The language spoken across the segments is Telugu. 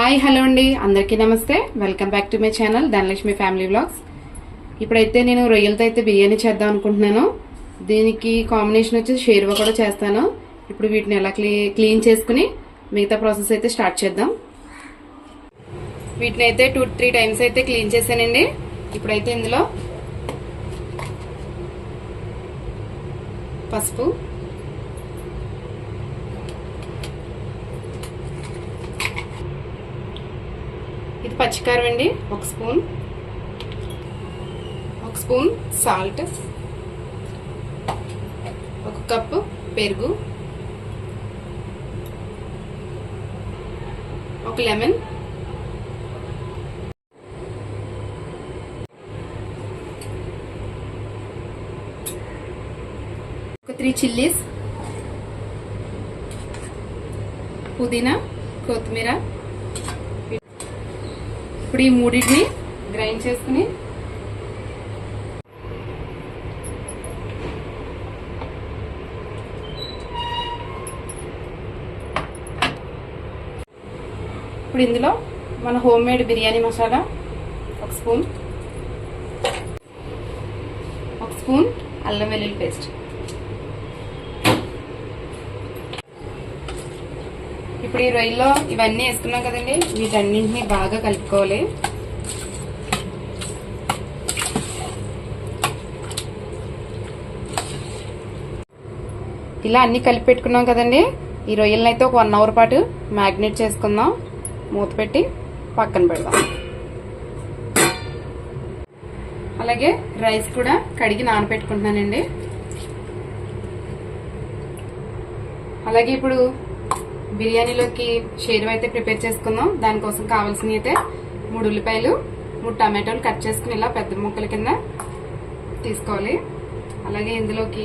హాయ్ హలో అండి, అందరికీ నమస్తే. Welcome back to my channel Dhanalakshmi family vlogs. ఇప్పుడైతే నేను రొయ్యలతో అయితే బిర్యానీ చేద్దాం అనుకుంటున్నాను. దీనికి కాంబినేషన్ వచ్చేసి షేర్వా కూడా చేస్తాను. ఇప్పుడు వీటిని ఎలా క్లీన్ చేసుకుని మిగతా ప్రాసెస్ అయితే స్టార్ట్ చేద్దాం. వీటిని అయితే 2-3 టైమ్స్ అయితే క్లీన్ చేశానండి. ఇప్పుడైతే ఇందులో పసుపు, ఇది పచ్చికారం అండి, ఒక స్పూన్ సాల్ట్, ఒక కప్పు పెరుగు, ఒక లెమన్, ఒక 3 చిల్లీస్, పుదీనా, కొత్తిమీర. ఇప్పుడు ఈ మూడింటిని గ్రైండ్ చేసుకుని ఇప్పుడు ఇందులో మన హోమ్ మేడ్ బిర్యానీ మసాలా ఒక స్పూన్ అల్లం వెల్లుల్లి పేస్ట్. ఇప్పుడు ఈ రొయ్యలో ఇవన్నీ వేసుకున్నాం కదండి, వీటన్నింటినీ బాగా కలుపుకోవాలి. ఇలా అన్ని కలిపి పెట్టుకున్నాం కదండి. ఈ రొయ్యలను అయితే ఒక 1 అవర్ పాటు మ్యాగ్నేట్ చేసుకుందాం. మూత పెట్టి పక్కన పెడదాం. అలాగే రైస్ కూడా కడిగి నానబెట్టుకుంటున్నానండి. అలాగే ఇప్పుడు బిర్యానీలోకి షేర్వా అయితే ప్రిపేర్ చేసుకుందాం. దానికోసం కావాల్సినవి అయితే 3 ఉల్లిపాయలు, 3 టమాటోలు కట్ చేసుకుని ఇలా పెద్ద ముక్కల కింద తీసుకోవాలి. అలాగే ఇందులోకి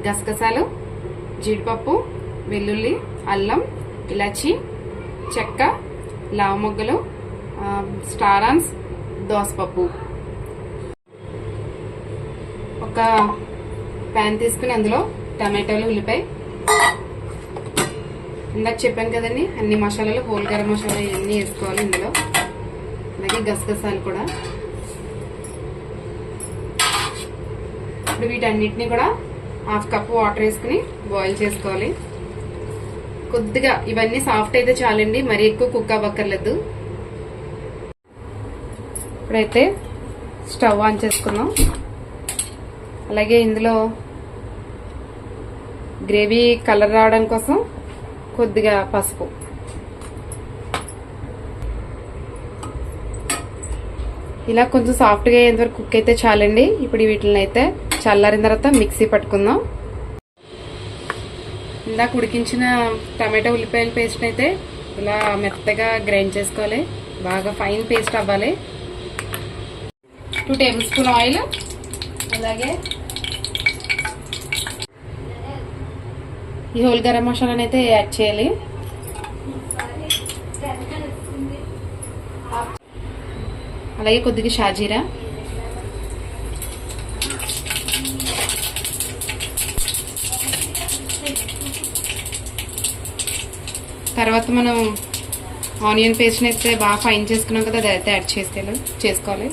గసగసాలు, జీడిపప్పు, వెల్లుల్లి, అల్లం, ఇలాచి, చెక్క, లవంగలు, స్టార్ ఆన్స్, దోసపప్పు. ఒక ప్యాన్ తీసుకుని అందులో టమాటోలు, ఉల్లిపాయ, ఇందాక చెప్పాను కదండి అన్ని మసాలాలు, హోల్ గరం మసాలా ఇవన్నీ వేసుకోవాలి ఇందులో. అలాగే గసగసాలు కూడా. ఇప్పుడు వీటన్నిటిని కూడా 1/2 కప్ వాటర్ వేసుకుని బాయిల్ చేసుకోవాలి. కొద్దిగా ఇవన్నీ సాఫ్ట్ అయితే చాలండి, మరీ ఎక్కువ కుక్ అవ్వక్కర్లేదు. ఇప్పుడైతే స్టవ్ ఆన్ చేసుకుందాం. అలాగే ఇందులో గ్రేవీ కలర్ రావడం కోసం కొద్దిగా పసుపు, ఇలా కొంచెం సాఫ్ట్గా అయ్యేంత వరకు కుక్ అయితే చాలండి. ఇప్పుడు వీటిని అయితే చల్లారిన తర్వాత మిక్సీ పట్టుకుందాం. ఇందాక ఉడికించిన టమాటో ఉల్లిపాయల పేస్ట్ అయితే ఇలా మెత్తగా గ్రైండ్ చేసుకోవాలి, బాగా ఫైన్ పేస్ట్ అవ్వాలి. 2 టేబుల్ స్పూన్ ఆయిల్, అలాగే ఈ హోల్ గరం మసాలాని అయితే యాడ్ చేయాలి. అలాగే కొద్దిగా షాజీరా, తర్వాత మనం ఆనియన్ పేస్ట్ని అయితే బాగా ఫైన్ చేసుకున్నాం కదా, అది అయితే యాడ్ చేసుకోవాలి.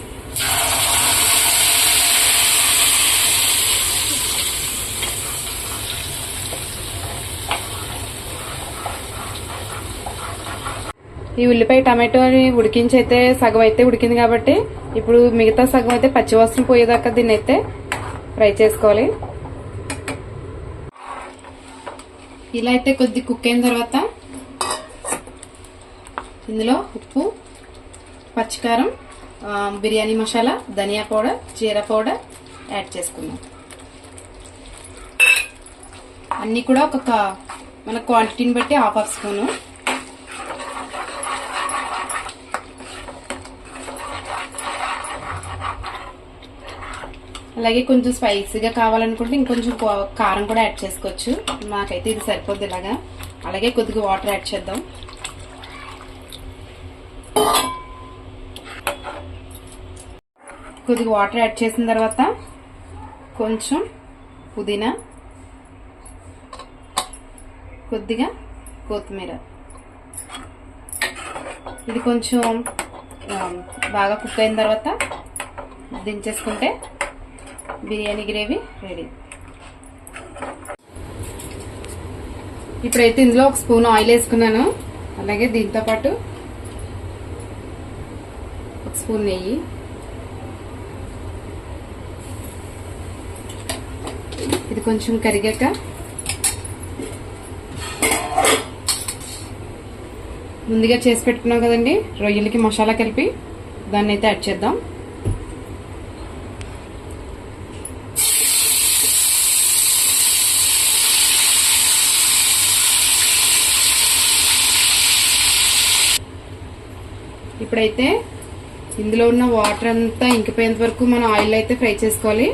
ఈ ఉల్లిపాయ టమాటో ఉడికించి అయితే సగం అయితే ఉడికింది కాబట్టి ఇప్పుడు మిగతా సగం అయితే పచ్చివాసన పోయేదాకా దీన్ని అయితే ఫ్రై చేసుకోవాలి. ఇలా అయితే కొద్ది కుక్ అయిన తర్వాత ఇందులో ఉప్పు, పచ్చికారం, బిర్యానీ మసాలా, ధనియా పౌడర్, జీరా పౌడర్ యాడ్ చేసుకుందాం. అన్నీ కూడా మన క్వాంటిటీని బట్టి 1/2 స్పూను. అలాగే కొంచెం స్పైసీగా కావాలనుకుంటే ఇంకొంచెం కారం కూడా యాడ్ చేసుకోవచ్చు. నాకైతే ఇది సరిపోద్ది ఇలాగా. అలాగే కొద్దిగా వాటర్ యాడ్ చేద్దాం. కొద్దిగా వాటర్ యాడ్ చేసిన తర్వాత కొంచెం పుదీనా, కొద్దిగా కొత్తిమీర, ఇది కొంచెం బాగా కుక్ అయిన తర్వాత దించేసుకుంటే బిర్యానీ గ్రేవీ రెడీ. ఇప్పుడైతే ఇందులో ఒక స్పూన్ ఆయిల్ వేసుకున్నాను. అలాగే దీంతో పాటు ఒక స్పూన్ నెయ్యి, ఇది కొంచెం కరిగాక ముందుగా చేసి పెట్టుకున్నాం కదండి రొయ్యలకి మసాలా కలిపి, దాన్ని అయితే యాడ్ చేద్దాం. ఇప్పుడైతే ఇందులో ఉన్న వాటర్ అంతా ఇంకిపోయేంత వరకు మనం ఆయిల్ అయితే ఫ్రై చేసుకోవాలి.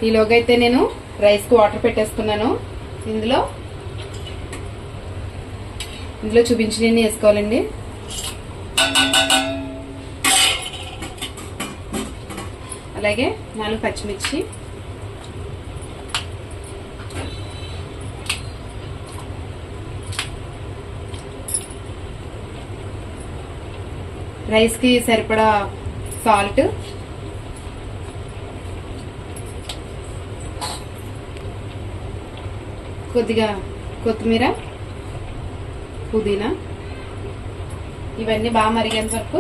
ఈలోగా అయితే నేను రైస్కి వాటర్ పెట్టేసుకున్నాను. ఇందులో చూపించినవి వేసుకోవాలండి. అలాగే 4 పచ్చిమిర్చి, రైస్కి సరిపడా సాల్ట్, కొద్దిగా కొత్తిమీర, పుదీనా, ఇవన్నీ బాగా మరిగేంత వరకు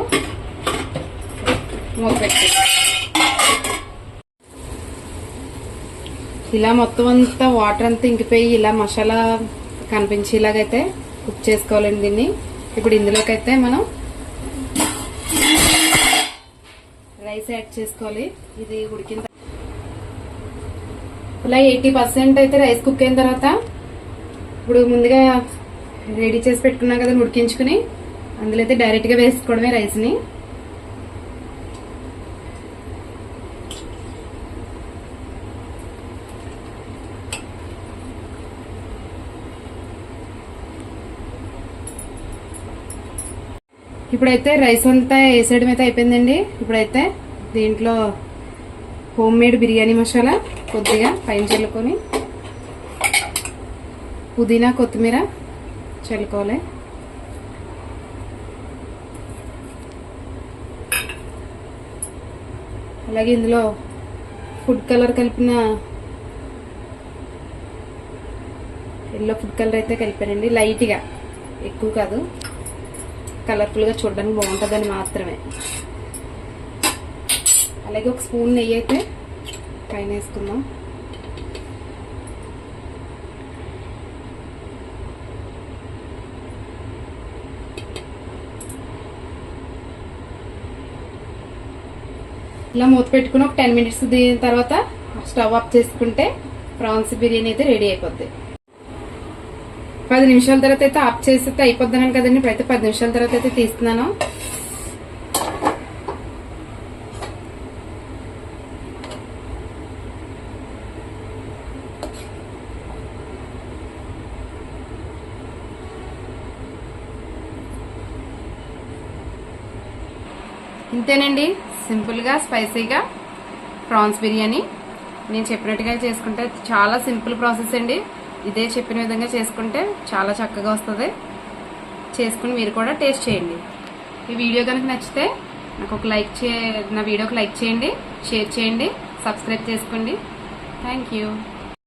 మూత పెట్టి ఇలా మొత్తం అంతా వాటర్ అంతా ఇంకిపోయి ఇలా మసాలా కనిపించేలాగైతే కుక్ చేసుకోవాలండి దీన్ని. ఇప్పుడు ఇందులోకి అయితే మనం రైస్ యాడ్ చేసుకోవాలి. ఇది ఉడికిన ఇలా 80% అయితే రైస్ కుక్ అయిన తర్వాత ఇప్పుడు ముందుగా రెడీ చేసి పెట్టుకున్నాం కదా ఉడికించుకుని, అందులో అయితే డైరెక్ట్ గా వేసుకోవడమే రైస్ ని. ఇప్పుడైతే రైస్ అంతా వేసేయడం అయితే అయిపోయిందండి. ఇప్పుడైతే దీంట్లో హోమ్ మేడ్ బిర్యానీ మసాలా కొద్దిగా పైన చల్లుకొని పుదీనా కొత్తిమీర చల్లుకోవాలి. అలాగే ఇందులో ఫుడ్ కలర్ కలిపిన ఎల్లో ఫుడ్ కలర్ అయితే కలిపానండి, లైట్గా, ఎక్కువ కాదు, కలర్ఫుల్గా చూడడానికి బాగుంటుందని మాత్రమే. అలాగే ఒక స్పూన్ నెయ్యి అయితే పైన వేసుకుందాం. ఇలా మూత పెట్టుకుని ఒక 10 మినిట్స్ దీని తర్వాత స్టవ్ ఆఫ్ చేసుకుంటే ప్రాన్స్ బిర్యానీ అయితే రెడీ అయిపోద్ది. 10 నిమిషాల తర్వాత అయితే ఆఫ్ చేస్తే అయిపోద్దాను కదండి. ఇప్పుడైతే 10 నిమిషాల తర్వాత అయితే తీస్తున్నాను. ఇంతేనండి, సింపుల్గా స్పైసీగా ప్రాన్స్ బిర్యానీ. నేను చెప్పినట్టుగా చేసుకుంటే చాలా సింపుల్ ప్రాసెస్ అండి. ఇదే చెప్పిన విధంగా చేసుకుంటే చాలా చక్కగా వస్తుంది. చేసుకుని మీరు కూడా టేస్ట్ చేయండి. ఈ వీడియో కనుక నచ్చితే నాకు ఒక నా వీడియోకి లైక్ చేయండి, షేర్ చేయండి, సబ్స్క్రైబ్ చేసుకోండి. Thank you.